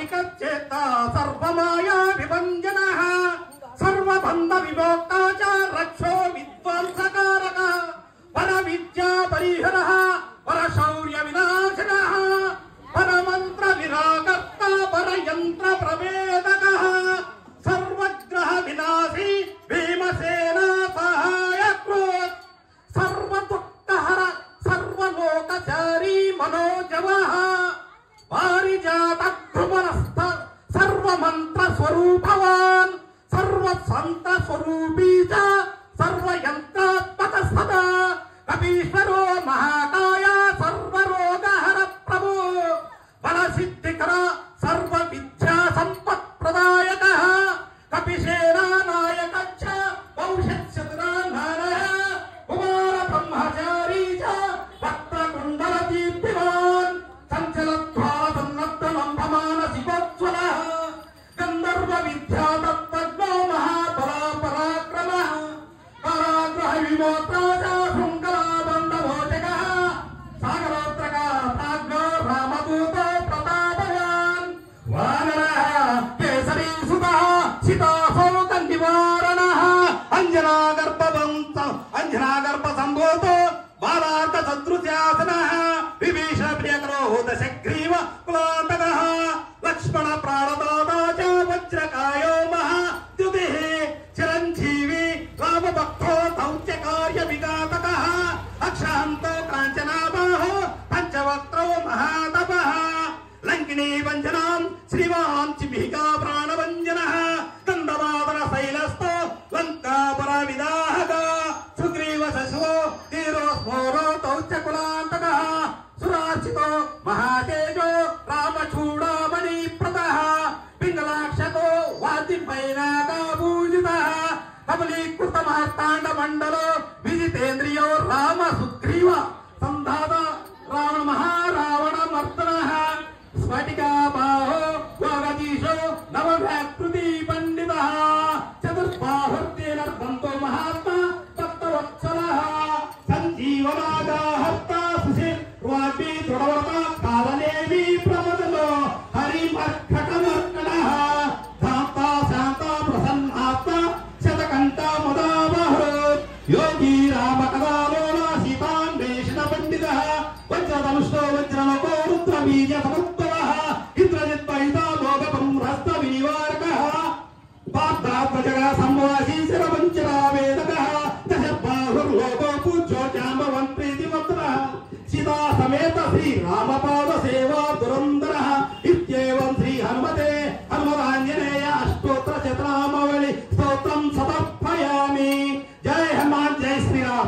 परिकच्चेता सर्वमाया विभञ्जनः सर्वबन्ध विमोक्ता च रक्षो विद्वांसकारक परविद्या परिहरः परशौर्य विनाशनः परमन्त्र विरागर्ता परयन्त्र प्रवेदकः सर्वग्रह विनाशी भीमसेना सहायकृत् सर्वदुःखहर सर्वलोकचारी मनोजवः पारिजातध्रुवनस्थ सर्वमन्त्र स्वरूपवान् सर्वसंत स्वरूपी च सर्वयन्त्रात्मक सदा कपीश्वरो महाकाय सर्वरोगहर प्रभो बलसिद्धिकर सर्वविद्या सम्पत्प्रदायकः कपिसेना नायकश्च वंशशतरान्धारः कुमार ब्रह्मचारी च वक्त्रकुण्डलदीप्तिमान् चञ्चलध्वासन्नद्धमन्थमानसिकोज्ज्वलः गन्धर्वविद्यातत्त्वज्ञो महाबलपराक्रमः काराग्रहविमोक्ता च शृङ्खलाबन्धमोचकः सागरोत्रकः प्राज्ञो रामदूतो प्रतापवान् वानरः केसरी सुतः सीताशोकनिवारणः अंजनागर्भसम्भूतो बालार्थ सदृशासनः विभीषण प्रियकरो दशग्रीव कुलान्तकः लक्ष्मण प्राणदाता च वज्रकायो महाद्युतिः चिरञ्जीवी रामभक्तो दौत्यकार्य विघातकः अक्षान्तो काञ्चनाबाहो पञ्चवक्त्रो महातपः लङ्किनी वञ्जनां श्रीवान् चिभिका प्राणवञ्जनः गन्धमादन शैलस्थो लङ्कापरविदाहक सुग्रीव शशो धीरो स्मोरो दौत्यकुलान्तकः सुरार्चितो महातेजो रामचूडामणि प्रदः पिङ्गलाक्षतो वादिपैनाकाभूषितः कमलीकृत मार्ताण्ड मण्डलो विजितेन्द्रियो राम सुग्रीव संधाता रावण महारावण मर्दनः स्फटिकाबाहो वागदीशो नवव्याकृति पंडितः चतुर्बाहुर्तेन बन्धो महात्मा तप्तवत्सलः संजीवनागाहर्ता सुशीर्वापी दृढव्रता कालनेवी प्रमदलो हरिमर्कटमर्कटः धाता शान्ता प्रसन्नात्मा शतकण्ठा मदाबहुत् योगी रामकदालोला सीतान्वेषण पंडितः वज्रधनुष्टो वज्रनको रुद्रबीज समुत्तरः इंद्रजित् वैता लोकबंहस्त विनिवारकः पार्थात्मजगः संवासी शिरवञ्चरा वेदकः दशबाहुर्लोको पूज्यो जाम्बवन् प्रीतिवक्त्रः सीता समेत श्री रामपाद सेवा दुरंदरः इत्येवं श्री हनुमते हनुमदाञ्जनेय अष्टोत्तर शतनामावली स्तोत्रं समर्पयामि। जय हनुमान जय श्री राम।